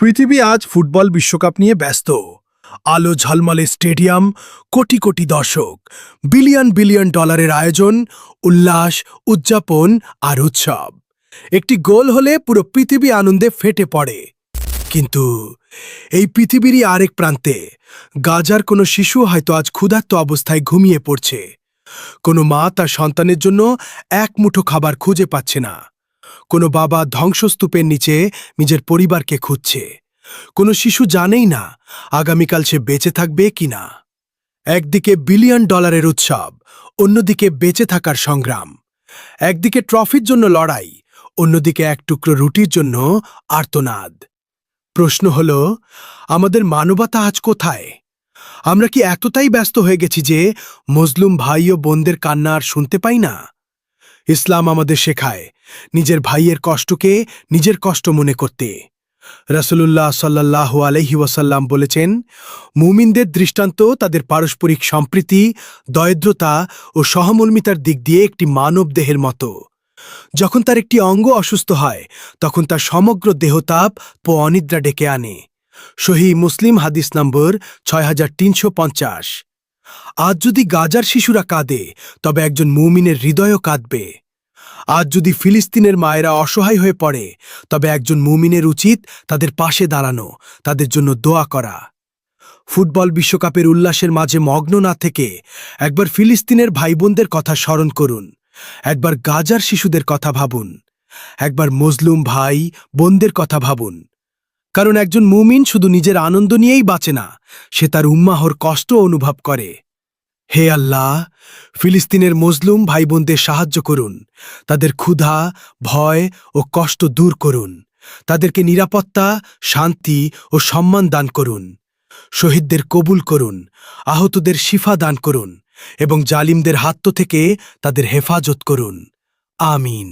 পৃথিবী আজ ফুটবল বিশ্বকাপ নিয়ে ব্যস্ত। আলো ঝলমলে স্টেডিয়াম, কোটি কোটি দর্শক, বিলিয়ন বিলিয়ন ডলারের আয়োজন, উল্লাস, উদযাপন আর উৎসব। একটি গোল হলে পুরো পৃথিবী আনন্দে ফেটে পড়ে। কিন্তু এই পৃথিবীরই আরেক প্রান্তে গাজার কোনো শিশু হয়তো আজ ক্ষুধার্ত অবস্থায় ঘুমিয়ে পড়ছে। কোনো মা তার সন্তানের জন্য এক মুঠো খাবার খুঁজে পাচ্ছে না। কোনো বাবা ধ্বংসস্তূপের নিচে নিজের পরিবারকে খুঁজছে। কোনো শিশু জানেই না আগামীকাল সে বেঁচে থাকবে কিনা। একদিকে বিলিয়ন ডলারের উৎসব, অন্যদিকে বেঁচে থাকার সংগ্রাম। একদিকে ট্রফির জন্য লড়াই, অন্যদিকে এক টুকরো রুটির জন্য আর্তনাদ। প্রশ্ন হল, আমাদের মানবতা আজ কোথায়? আমরা কি এতটাই ব্যস্ত হয়ে গেছি যে মজলুম ভাই ও বোনদের কান্না আর শুনতে পাই না? ইসলাম আমাদের শেখায় নিজের ভাইয়ের কষ্টকে নিজের কষ্ট মনে করতে। রাসূলুল্লাহ সাল্লাল্লাহু আলাইহি ওয়াসাল্লাম বলেছেন, মুমিনদের দৃষ্টান্ত তাদের পারস্পরিক সম্প্রীতি, দরিদ্রতা ও সহমর্মিতার দিক দিয়ে একটি মানব দেহের মতো। যখন তার একটি অঙ্গ অসুস্থ হয়, তখন তার সমগ্র দেহতাপ ও অনিদ্রা ডেকে আনে। সহিহ মুসলিম হাদিস নম্বর 6350। আজ যদি গাজার শিশুরা কাঁদে, তবে একজন মুমিনের হৃদয়ও কাঁদবে। আজ যদি ফিলিস্তিনের মায়েরা অসহায় হয়ে পড়ে, তবে একজন মুমিনের উচিত তাদের পাশে দাঁড়ানো, তাদের জন্য দোয়া করা। ফুটবল বিশ্বকাপের উল্লাসের মাঝে মগ্ন না থেকে একবার ফিলিস্তিনের ভাইবোনদের কথা স্মরণ করুন, একবার গাজার শিশুদের কথা ভাবুন, একবার মজলুম ভাই বোনদের কথা ভাবুন। কারণ একজন মুমিন শুধু নিজের আনন্দ নিয়েই বাঁচে না, সে তার উম্মাহর কষ্ট অনুভব করে। হে আল্লাহ, ফিলিস্তিনের মজলুম ভাইবোনদের সাহায্য করুন, তাদের ক্ষুধা, ভয় ও কষ্ট দূর করুন। তাদেরকে নিরাপত্তা, শান্তি ও সম্মান দান করুন। শহীদদের কবুল করুন, আহতদের শিফা দান করুন এবং জালিমদের হাত থেকে তাদের হেফাজত করুন। আমিন।